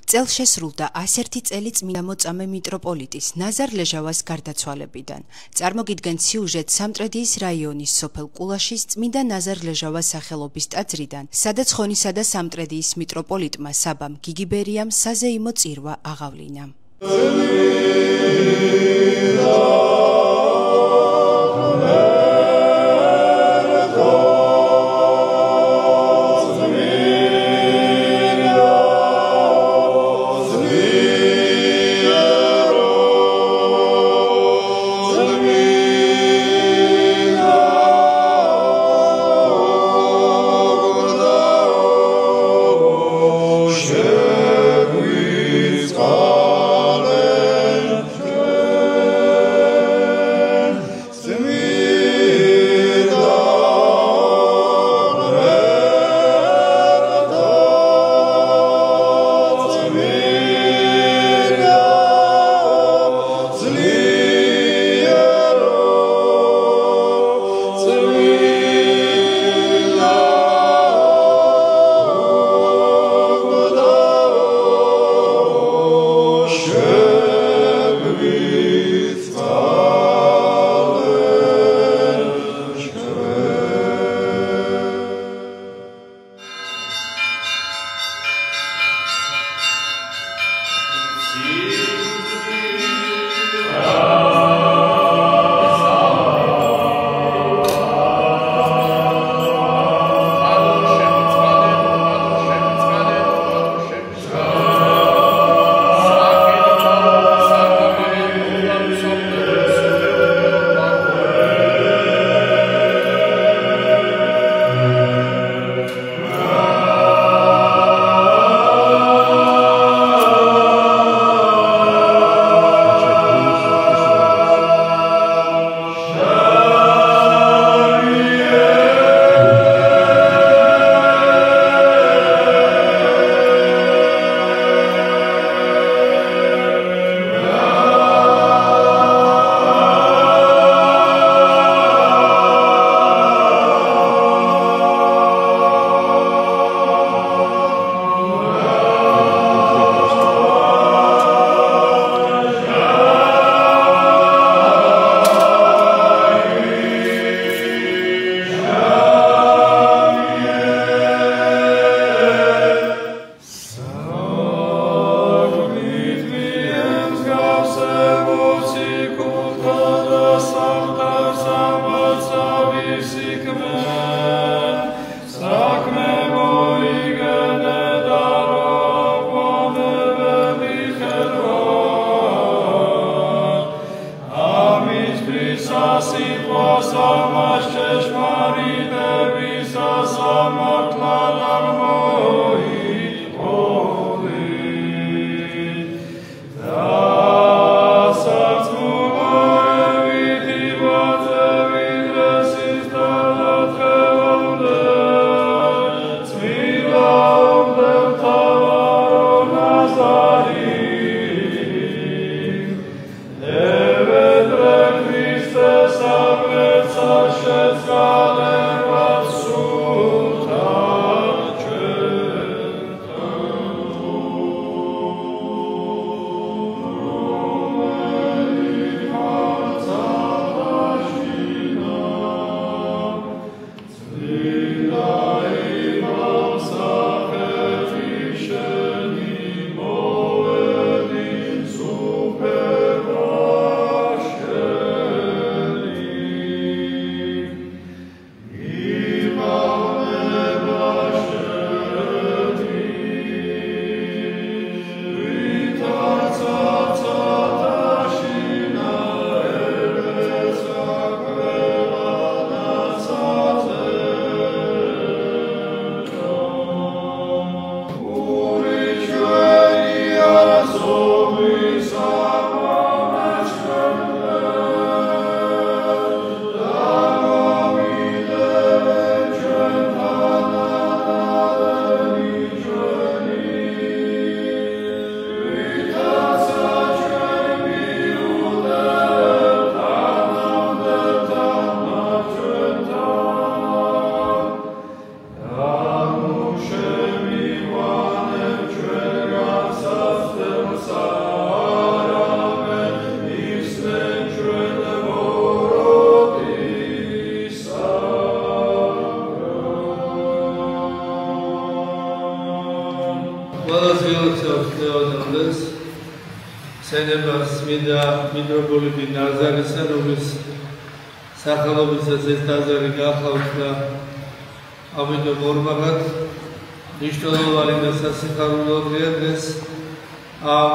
წელს შესრულდა 101 წელი წმინდა მოწამე მიტროპოლიტის ნაზარ ლეჟავას გარდაცვალებიდან. წარმოგიდგენთ სიუჟეტ სამტრედიის რაიონის სოფელ კულაშის წმინდა ნაზარ ლეჟავას სახელობის ტაძრიდან, სადაც ხონისა და სამტრედიის მიტროპოლიტმა საბამ გიგიბერიამ საზეიმო წირვა აღავლინა. გილოცავს ლეონელდეს სენებას მინდა მიტროპოლიტი ნაზარისა, რომლის სახელობისას ეს ტაძარი გახავთ და ამიტომ ორმაგად მნიშვნელოვანი და სასიხარულო დღეა დღეს ამ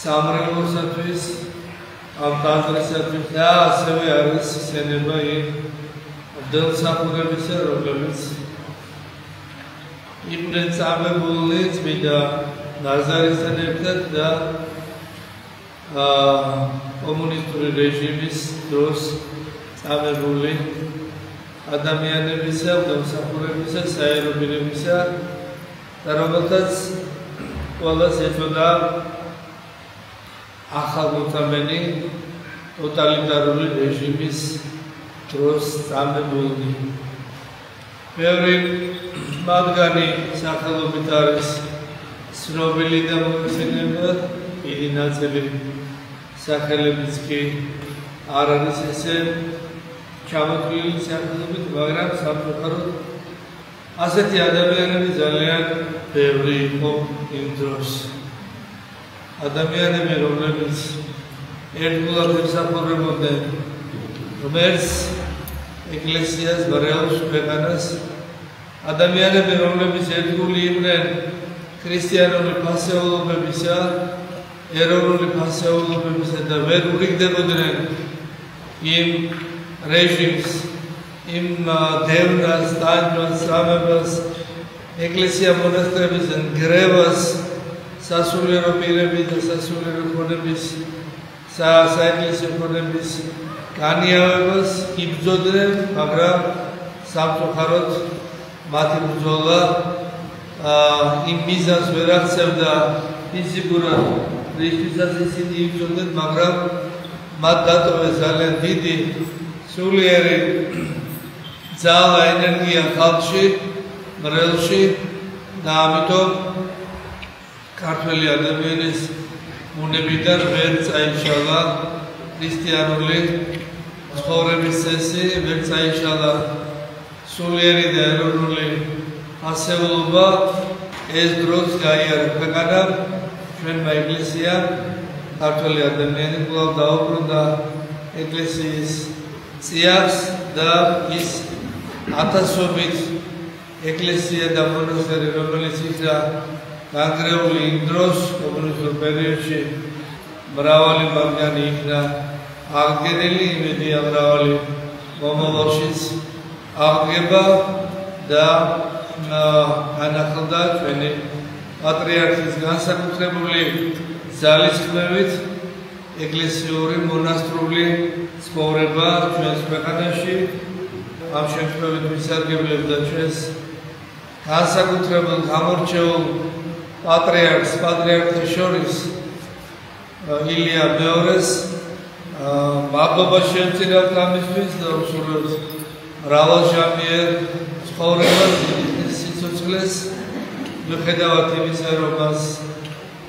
სამრევლოსათვის, ამ ტაძრისათვის და ასევე არის სენება იმ მდელსახურებისა, რომლებიც იყვნენ წამებულნი წმინდა ნაზარისთან ერთად და კომუნისტური რეჟიმის დროს წამებული ადამიანებისა, მდელსახურებისა, საერობირებისა და რომელთაც ყველას ეწოდა ახალმოწამენი ტოტალიტარული რეჟიმის დროს წამებულნი. ბევრი მათგანი სახელობით არის ცნობილი და მოიხსენება, დიდი ნაწილი სახელებიც კი არ არის ესე ჩამოთვლილი სახელობით, მაგრამ სამწუხაროდ ასეთი ადამიანები ძალიან ბევრი იყო იმ დროს. ადამიანები, რომლებიც ერთგულად ემსახურებოდნენ ღმერთს, ეკლესიას, ბრეალს, ქვეყანას, ადამიანები, რომლებიც ერთგული იყვნენ ქრისტიანული ფასეულობებისა, ეროვნული ფასეულობებისა და ვერ ურიგდებოდნენ იმ რეჟიმს, იმ დევნას, ტანჯვას, სამებას, ეკლესია მონასტრების ნგრევას, სასულიერო პირების და სასულიერო ქონების, საეკლესიო ქონების განიავებას იბრძოდნენ, მაგრამ სამწუხაროდ მათი ბრძოლა იმ მიზანს ვერ აღწევდა ფიზიკურად, რისთვისაც ისინი იბრძოდნენ, მაგრამ მათ დატოვეს ძალიან დიდი სულიერი ძალა, ენერგია ხალხში, მრევლში და ამიტომ ქართველი ადამიანის უნებიდან ვერ წაიშალა ქრისტიანული ცხოვრების წესი, ვერ წაიშალა სულიერი და ეროვნული ფასეულობა. ეს დროს გაიარა ქვეყანამ, ჩვენმა ეკლესიამ, ქართველი ადამიანი კვლავ დაუბრუნდა ეკლესიის წიაღს და ის ათასობით ეკლესია და მონასტერი, რომელიც იქნა განგრეული იმ დროს, კომუნისტურ პერიოდში, მრავალი მათგანი იქნა აღდგენილი, იმედია მრავალი მომავალშიც აღდგება და განახლდა ჩვენი პატრიარქის განსაკუთრებული ძალისხმევით ეკლესიური მონასტრული ცხოვრება ჩვენს ქვეყანაში. ამ შემთხვევით ვისარგებლებდა ჩვენს განსაკუთრებულ გამორჩეულ პატრიარქს, პატრიარქთა შორის ილია მეორეს მადლობა შევწირავთ ამისთვის და უსურვებთ მრავალჟამიერ ცხოვრებას, სიცოცხლეს, მიუხედავად იმისა, რომ მას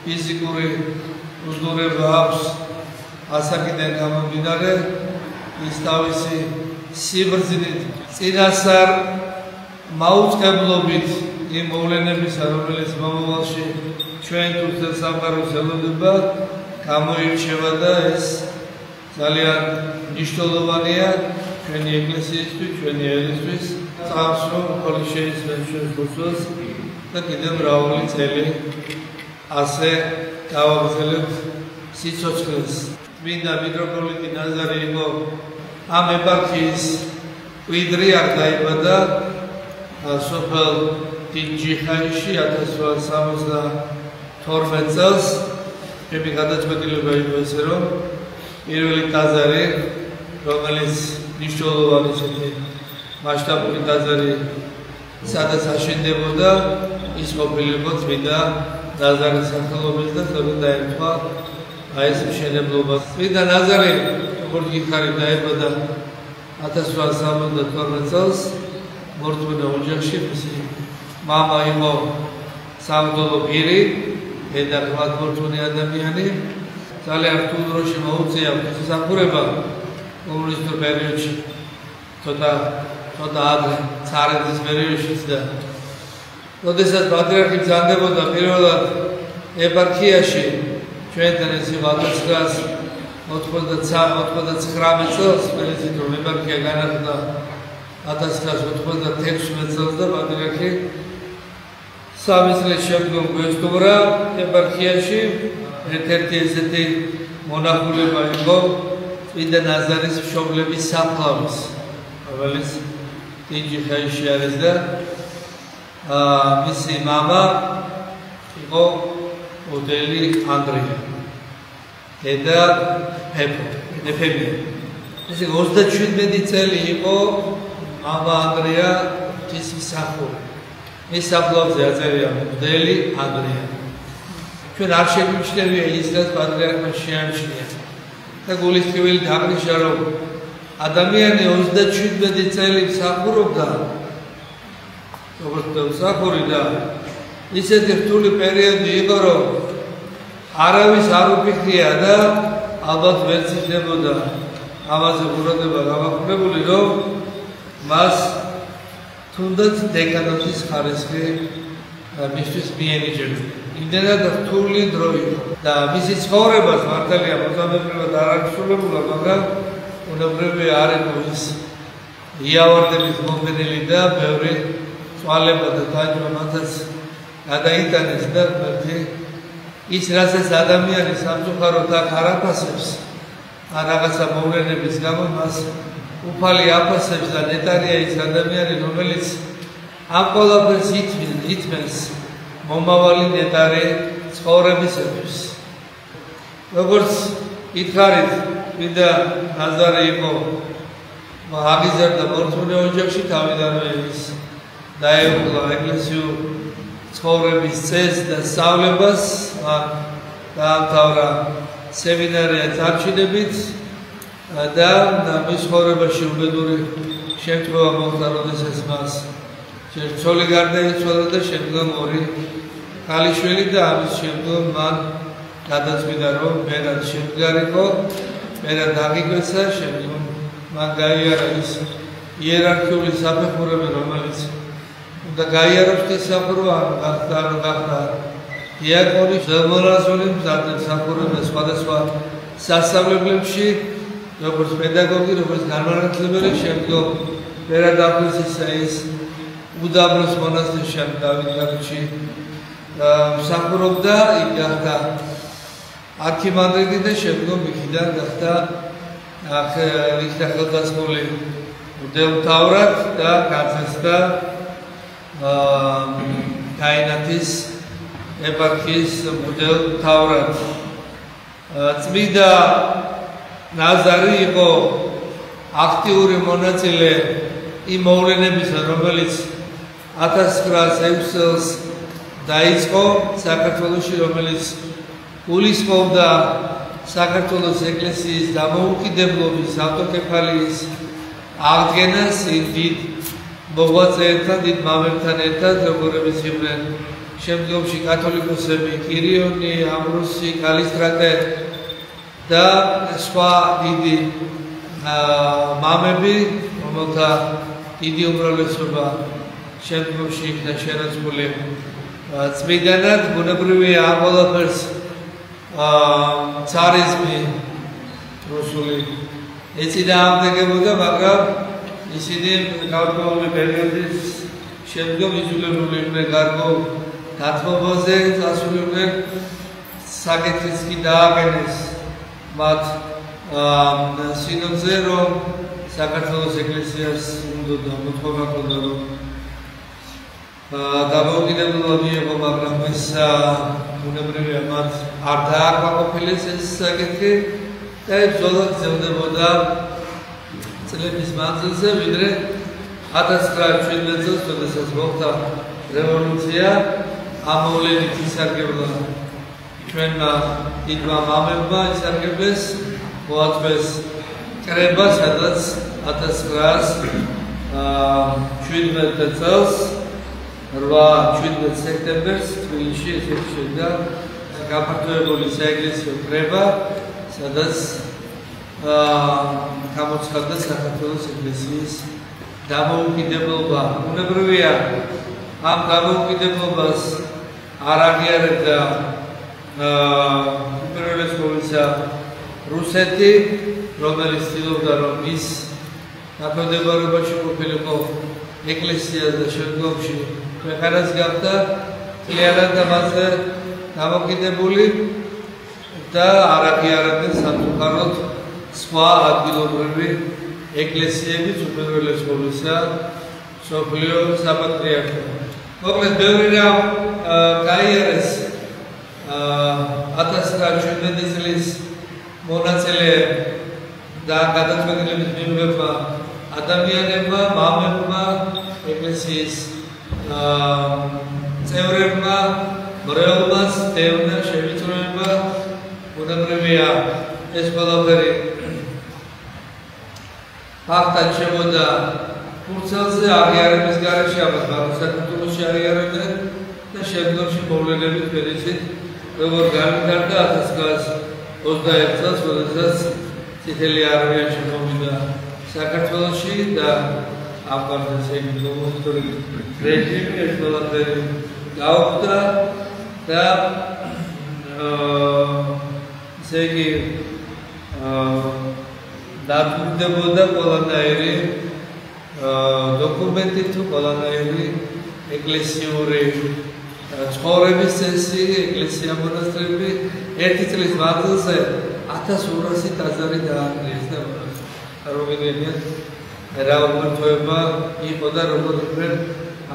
ფიზიკური უზრუნველობა აქვს ასაკიდან გამომდინარე, ის თავისი სიბრძნით, წინასწარ მაუწყებლობით იმ მოვლენებისა, რომელიც მომავალში ჩვენ თურქეთს სამყაროს ელოდება, გამოირჩევა და ეს ძალიან მნიშვნელოვანია ჩვენი ეკლესიისთვის, ჩვენი ერისთვის. წავსო, ხოლმე შეისმენ ჩვენს ბრძოლას და კიდევ მრავალი წელი ასე გავაგრძელებთ სიცოცხლეს. წმინდა მიტროპოლიტი ნაზარი იყო ამ ეპარქიის მკვიდრი, არ დაიბადა სოფელ დინჯიხაიში 1872 წელს. ჩემი გადაწყვეტილება იყო ესე, რომ პირველი ტაძარი, რომელიც მნიშვნელოვანი მასშტაბური ტაძარი, სადაც აშენდებოდა, ის ყოფილიყო წმინდა ნაზარის სახელობის და სწორედ დაემთხვა ეს მშენებლობა. წმინდა ნაზარი, როგორც გითხარი, დაიბადა 1872 წელს მორწმუნე ოჯახში. მისი მამა იყო სამღვდელო პირი, დედა მორწმუნე ადამიანი. ძალიან რთულ დროში მოუწია მსახურება კომუნისტურ პერიოდში, ცოტა ადრე ცარიზმის პერიოდშიც და როდესაც პატრიარქი ბრძანდებოდა პირველად ეპარქიაში, ჩვენთან ეს იყო 1999 წელს, მელიცით რომ ეპარქია განახლდა 1996 წელს და პატრიარქი 3 წლის შემდგომ გვესტუმრა ეპარქიაში. ერთ-ერთი ესეთი მონახულება იყო წმინდა ნაზარის მშობლების საფლავის, რომელიც ტინჯი ხაიში არის და მისი მამა იყო ოდელი ანდრია, დედა ეფემია. ესე 37 წელი იყო მამა ანდრია ღვთის მსახური. მის საფლავზე აწერია ოდელი ანდრია. ჩვენ არ შეგვიჩნევია ის, რაც პატრიარქმა შეამჩნია. და გულისხმობილი აღნიშნა, რომ ადამიანი 37 წელი მსახურობდა, როგორც მსახური და ისეთი რთული პერიოდი იყო, რომ არავის არ უფიქრია და ალბათ ვერც იქნებოდა ამაზე ყურადღება გამახვილებული, რომ მას თუნდაც დეკანატის ხარისხი მისთვის მიენიჭებდა. იმდენად რთული დრო იყო და მისი ცხოვრებას მართალია მოსამებრებად არ აღსრულებულა, მაგრამ უნებრივი არ იყო ის იავარდების მომენელი და ბევრი წვალება და დაჯვა მათაც გადაიტანეს და ის რასაც ადამიანი სამწუხაროდ აქ არ აფასებს ან რაღაცა მოვლენების გამო მას უფალი აფასებს და ნეტარია ის ადამიანი, რომელიც ამ ყველაფერს ითმენს მომავალი ნეტარი ცხოვრებისათვის. როგორც ითხარით, წმინდა ნაზარი იყო აღიზარდა მორწმუნე ოჯახში, თავიდანვე ის დაეუფლა ეკლესიურ ცხოვრების წესს და სწავლებას, დაამთავრა სემინარია წარჩინებით და მის ცხოვრებაში უბედური შემთხვევა მოხდა, როდესაც მას ცოლი გარდაიცვალა და შემდგომ 2 ქალიშვილი და ამის შემდგომ მან გადაწყვიტა, რომ მერად შემდგარიყო, მერად აღიკვეცა, შემდგომ მან გაიარა ის იერარქიული საფეხურები, რომელიც უნდა გაიაროს ღვთისმსახურება, ან გახდა დიაკონი, შემონაზონი, მსახურება სხვადასხვა სასწავლებლებში, როგორც პედაგოგი, როგორც განმანათლებელი, შემდგომ მერად აღიკვეცა ის უდაბნოს მონასტერში დავითგარეჯი მსახურობდა, იქ გახდა არქიმანდრიტი და შემდგომ იქიდან გახდა ხელდასმული მღვდელმთავრად და გახდა გაინათის ეპარქიის მღვდელმთავრად. წმინდა ნაზარი იყო აქტიური მონაწილე იმ მოვლენებისა, რომელიც 1906 წელს დაიწყო საქართველოში, რომელიც გულისხმობდა საქართველოს ეკლესიის დამოუკიდებლობის ავტოკეფალიის აღდგენას იმ დიდ მოღვაწეებთან, დიდ მამებთან ერთად, როგორებიც იყვნენ შემდგომში კათოლიკოსები, კირიონი, ამბროსი, კალისტრატე და სხვა დიდი მამები, რომელთა დიდი უმრავლესობა შემდგომში იქნა შენაცვლილი წმინდანად. ბუნებრივია ამ ყველაფერს ცარიზმი რუსული ეწინააღმდეგებოდა, მაგრამ ისინი გარკვეული პერიოდის შემდგომ იძულებული იყვნენ გარკვეულ დათმობაზე წასულიყვნენ, საკითხიც კი დააყენეს მათ სინოდზე, რომ საქართველოს ეკლესიას უნდა მოთხოვნა ჰქონდა, რომ დამოუკიდებლობა მიიღო, მაგრამ ეს ბუნებრივია მათ არ დააკმაყოფილეს ეს საკითხი და ბრძოლა გრძელდებოდა წლების მანძილზე, ვიდრე 1917 წელს, როდესაც მოხდა რევოლუცია, ამ მოვლენით ისარგებლა ჩვენმა დიდმა მამებმა, ისარგებლეს, მოაწყვეს კრება, სადაც 1917 წელს 8-17 სექტემბერს თბილისში შედგა გაფართოებული საეკლესიო კრება, სადაც გამოცხადდა საქართველოს ეკლესიის დამოუკიდებლობა. ბუნებრივია ამ დამოუკიდებლობას არ აღიარებდა უპირველეს ყოვლისა რუსეთი, რომელიც ცდილობდა რომ ის დაქვემდებარებაში ყოფილიყო ეკლესიას და შემდგომში ქვეყანას გახდა მთლიანად მასზე დამოკიდებული და არ აღიარებდნენ სამწუხაროდ სხვა ადგილობრივი ეკლესიებიც უპირველეს ყოვლისა მსოფლიო საპატრიარქო. მოკლედ ბევრი რამ გაიარეს 1917 წლის მონაწილე და გადაწყვეტილებით მიღებმა ადამიანებმა, მამებმა, ეკლესიის წევრებმა, მრევლმაც, დევნა, შევიწროება, უნებრივია ეს ყველაფერი ფაქტად შემოდა ფურცელზე აღიარების გარეშე, ამას საკულტუროში აღიარებდნენ და შემდგომში მოვლენებით ფედიცით როგორ განვითარდა 1921 წელს, როდესაც წითელი არმია შემოვიდა საქართველოში და აფხაზეთს ეგ კომუნისტური რეჟიმი ეს ყველაფერი გაუქმდა და ესე იგი დადგმდებოდა ყველანაირი დოკუმენტი თუ ყველანაირი ეკლესიური ცხოვრების წესი, ეკლესია მონასტრები ერთი წლის მანძილზე 1200 ტაძარი დაანგრიეს და წარმოგიდგენიათ რა ურთიერთობა იყო და როგორ იყვნენ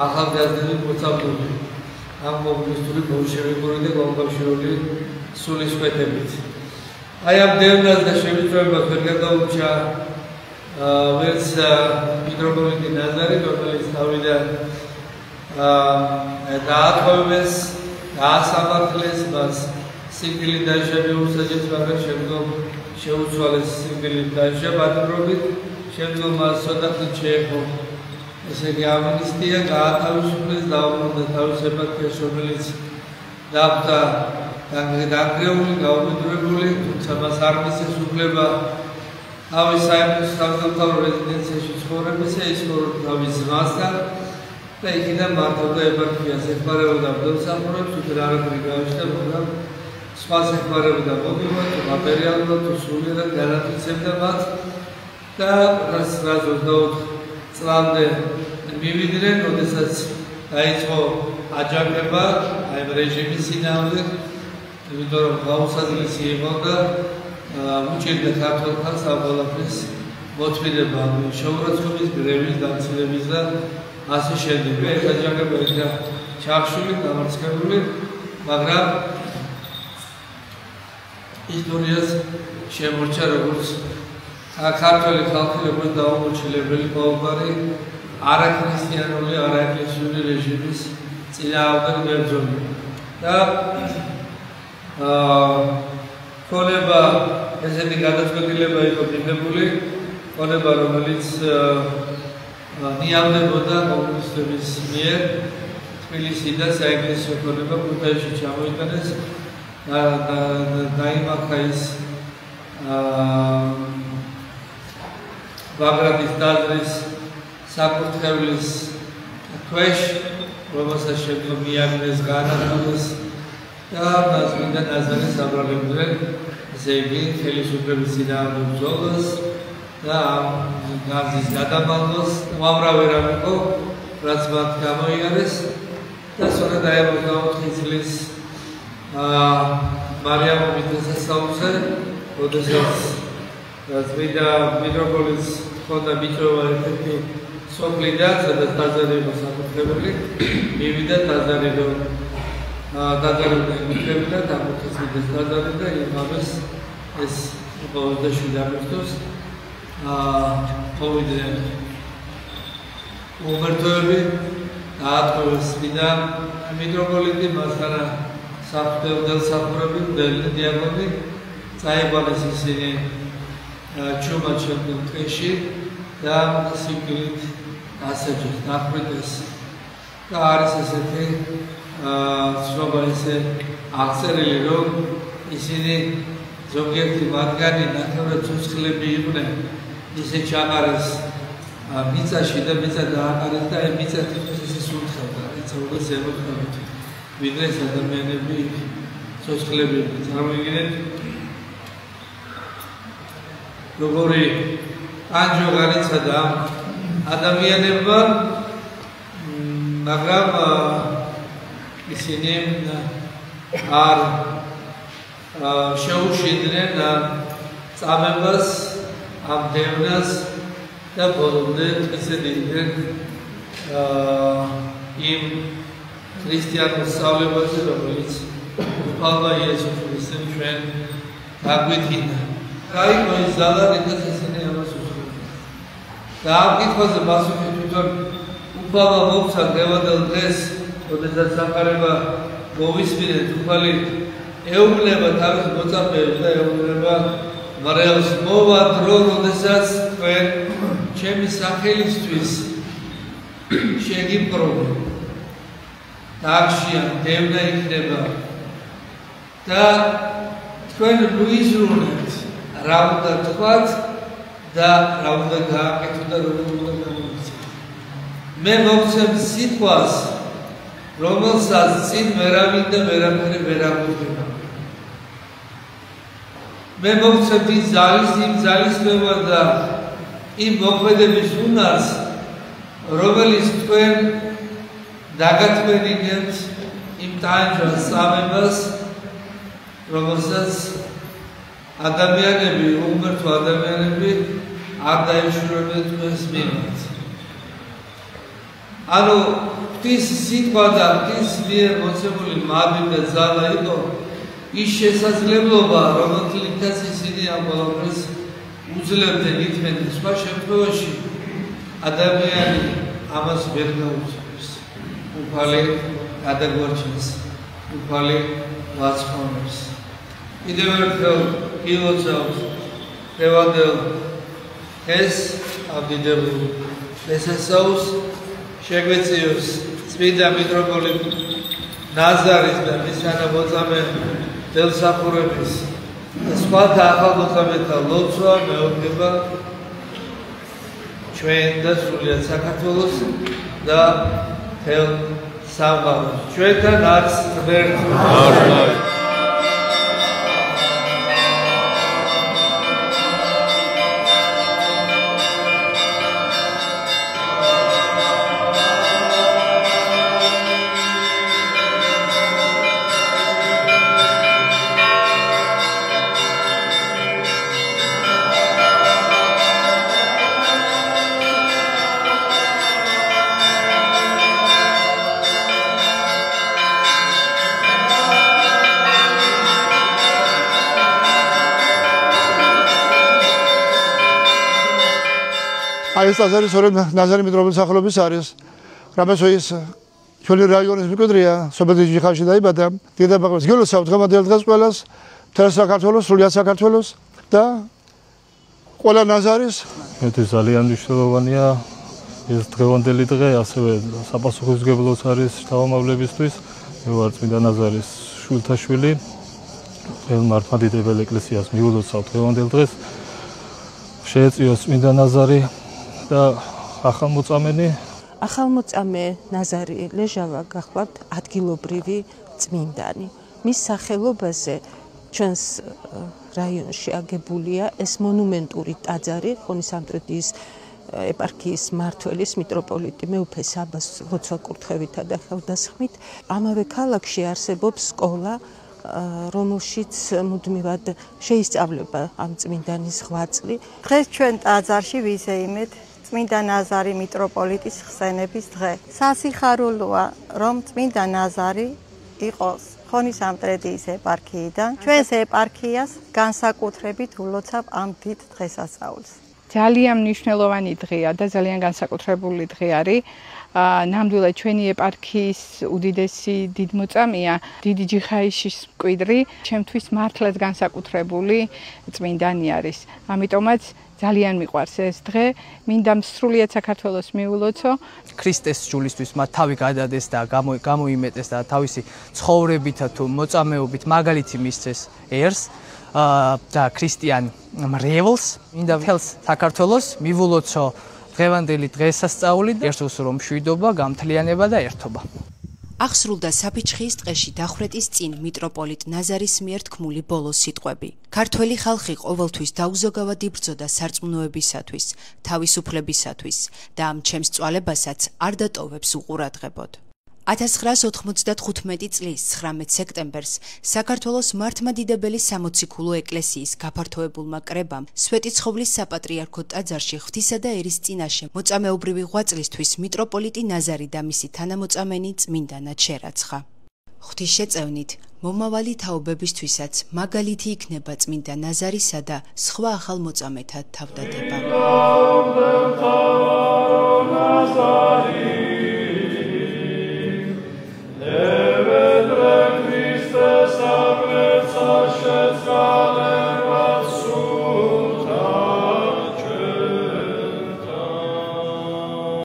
ახალგაზრდები მოწამლული ამ კომუნისტური ბოლშევიკური და კავშირული სულისკვეთებით. აი ამ დევნას და შევიწროებას ვერ გადაურჩა ვერც მიტროპოლიტი ნაზარი, რომელიც თავიდან დაათხოვეს, დაასამართლეს, მას სიკვდილით დაიშვა მიუსაჯეს, მაგრამ შემდგომ შეუცვალეს სიკვდილით დაიშვა ბატონობით, შემდგომ მას ცოტახნით შეეყო ესე იგი ამინისტია, გაათავისუფლეს, დაუბრუნდა თავის ეპარქიას, რომელიც დახვდა დანგრეული, გაუმეორებული, თუმცა მას არ მისცეს უფლება თავის სამთავრობო რეზიდენციაში ცხოვრებისა, ის ცხოვრობდა თავის ძმასთან და იქიდან მართავდა ეპარქიას, ეხმარებოდა მღვდელმსახურებს, თუმცა არაფერი გააჩნდა, მაგრამ სხვას ეხმარებოდა მობილურად, თუ მატერიალურად, თუ სულიერად განათლისებდა მათ და 1924 წლამდე მივიდნენ, როდესაც დაიწყო აჯანყება აი რეჟიმის წინააღმდეგ, იმიტომ რომ გაუსაძლისი იყო და უჭირდა ქართულ ხალხს ამ ყველაფრის მოწმედება, შეურაცხყოფის, გრევის, დამცირების და ასე შემდეგ. ეს აჯანყება იქნა ჩახშული, დამარცხებული, მაგრამ ისტორიას შემორჩა როგორც ქართველი ხალხი, როგორც დაუმორჩილებელი ყოველგვარი არაქრისტიანული, არაეკლესიური რეჟიმის წინააღმდეგ მებრძოლი. და ქონება ესეთი გადაწყვეტილება იყო მიღებული, ქონება რომელიც ნიავდებოდა კომუნისტების მიერ თბილისიდან საეკლესიო ქონება ქუთაისში ჩამოიტანეს და დაიმართა ის ბაგრატის ტაძრის საკურთხევლის ქვეშ, რომელსაც შემდგომ მიაგნეს, განადგურეს და წმინდა ტაძარი საბრალებლდნენ, ესე იგი ხელისუფლების წინააღმდეგ ბრძოლას და ამ განძის გადამალვას უამრავი რამ იყო, რაც მათ გამოიარეს და სწორედ აი 24 წლის მარიამობის დასასრულზე, როდესაც წმინდა მიტროპოლიტს ჰქონდა მიჭრობა ერთ-ერთი სოფლიდან, სადაც ტაძარი იყო საკურთხეველი, მივიდა ტაძარი რომ ტაძარი მიქრებდა, დამოუკიდებლად ტაძარი და იმავეს ეს 27 აგვისტოს მოვიდნენ უმარტოები დაატყვევეს წმინდა მიტროპოლიტი, მასთან მღვდელმსახურები, მღვდელი დიაკონი წაიყვანეს ისინი ჩუმად შემდგომ ტყეში და სიკვდილით ასაჯეს, დახვრიტეს და არის ესეთი ცნობა ისე აღწერილი, რომ ისინი ზოგიერთი მათგანი ნახევრად ცოცხლები იყვნენ, ისე ჩაყარეს მიწაში და მიწა დააყარეს და აი მიწა თითქოს ისე სუნთქავდა, გაქცეულდა ზემოქმედებით, ვიდრე ადამიანები ცოცხლები წარმოგიდგენთ როგორი ანჯო განიცადა ადამიანებმა, მაგრამ ისინი არ შეუშინდნენ წამებას ამ დევნას და ბოლომდე ისედიდნენ იმ ქრისტიანულ სწავლებაზე, რომელიც უფალმა იესო ქრისტემ ჩვენ დაგვიდგინა. გაიგო ის ზალა, რითაც ისინი ამას უსწრებდნენ. და ამ კითხვაზე პასუხი თვითონ უფალმა მოგვცა დღევანდელ დღეს, როდესაც სამყარო მოვისმინეთ, უფალი ეუბნება თავის მოწაფეებს და ეუბნება მრევლს, მოვა დრო, როდესაც თქვენ ჩემი სახელისთვის შეგიპყრობთ. და აქშია დევნა იქნება და თქვენ მოიზრუნებთ რა უნდა თქვათ და რა უნდა გააკეთო და როგორ უნდა გამოიქცეთ. მე მოგცემ სიტყვას, რომელსაც წინ ვერავინ და ვერაფერი ვერ აღვიძება. მე მოგცემ იმ ძალისხმევა და იმ მოქმედების უნარს, რომელიც თქვენ დაგათმენინებთ იმ ტანჯვას წამებას, რომელსაც ადამიანები, უღმერთო ადამიანები არ დაეშურებენ თქვენს მიმართ. ანუ ღვთის სიტყვა და ღვთის მიერ მოცემული მადლი და ძალა იყო ის შესაძლებლობა, რომელთაც ისინი ამ ყველაფერს უძლებდნენ, ითმენდნენ. სხვა შემთხვევაში ადამიანი ამას ვერ გაუძლებს. უფალი გადაგვარჩენს, უფალი ვაცხონებს. კიდევ ერთხელ გილოცავთ დღევანდელ დღეს ამ დიდებულ დღესასწაულს, შეგვეციოს წმინდა მიტროპოლიტ ნაზარის და მის თანამოწამე დელსახურების და სხვათა ახალმოწამეთა ლოცვა მეუღლება ჩვენ და სრულიად საქართველოს და მთელ სამყაროს. ჩვენთან არც ღმერთი. ეს აზარი სწორედ ნაზარი მიტროპოლის სახელობის არის. რამეს ის ჩვენი რაიონის მკვიდრია, სოფელი ხალხი დაიბადა. დედაბაღებს გილოცავთ დღევანდელ დღეს ყველას, მთელ საქართველოს, სრულიად საქართველოს და ყველა ნაზარის. ეს ძალიან მნიშვნელოვანია ეს დღევანდელი დღე, ასევე საპასუხისმგებლოც არის შთამომავლებისთვის. მე ვარ წმინდა ნაზარის შვილთაშვილი. მართლმადიდებელ ეკლესიას მიულოცავ დღევანდელ დღეს. შეეწიოს წმინდა ნაზარი და ახალმოწამე ნაზარი ლეჟავა გახლავთ ადგილობრივი წმინდანი. მის სახელობაზე ჩვენს რაიონში აგებულია ეს მონუმენტური ტაძარი ხონისამტრედიის ეპარქიის მმართველის მიტროპოლიტი მეუფე საბას ლოცვა-კურთხევითა და ხელდასხმით. ამავე ქალაქში არსებობს სკოლა, რომელშიც მუდმივად შეისწავლება ამ წმინდანის ღვაწლი. დღეს ჩვენ ტაძარში ვიზეიმეთ წმინდა ნაზარი მიტროპოლიტის ხსენების დღე. სასიხარულოა, რომ წმინდა ნაზარი იყოს ხონისამტრედიის ეპარქიიდან. ჩვენს ეპარქიას განსაკუთრებით ულოცავ ამ დიდ დღესასწაულს. ძალიან მნიშვნელოვანი დღეა და ძალიან განსაკუთრებული დღე არის. ნამდვილად ჩვენი ეპარქიის უდიდესი დიდმოწამეა, დიდი ჯიხაიშის მკვიდრი, ჩემთვის მართლაც განსაკუთრებული წმინდანი არის. ამიტომაც ძალიან მიყვარს ეს დღე, მინდა სრულიად საქართველოს მიულოცო. ქრისტეს ჯულისთვის მათ თავი გადადეს და გამოიმეტეს და თავისი ცხოვრებით თუ მოწამეობით მაგალითი მისცეს ერს და ქრისტიან მრევლს. მინდა მთელს საქართველოს მივულოცო დღევანდელი დღესასწაული, ერთს რომ მშვიდობა, გამთლიანება და ერთობა. აღსრულდა საფიჩხიის ტყეში დახვრეტის წინ მიტროპოლიტ ნაზარის მიერ თქმული ბოლო სიტყვები. ქართველი ხალხი ყოველთვის დაუზოგავად იბრძოდა სარწმუნოებისათვის, თავისუფლებისათვის და ამ ჩემს წვალებასაც არ დატოვებს უყურადღებოდ. 1995 წლის 19 სექტემბერს საქართველოს მართლმადიდებელი სამოციქულო ეკლესიის გაფართოებულმა კრებამ სვეტიცხოვლის საპატრიარქო ტაძარში ღვთისა და ერის წინაშე მოწამეობრივი ღვაწლისთვის მიტროპოლიტი ნაზარი და მისი თანამოწამენი წმინდანად შერაცხა. ღვთისშეწევნით მომავალი თაობებისთვისაც მაგალითი იქნება წმინდა ნაზარისა და სხვა ახალ მოწამეთა თავდადება. Christus, our Lord,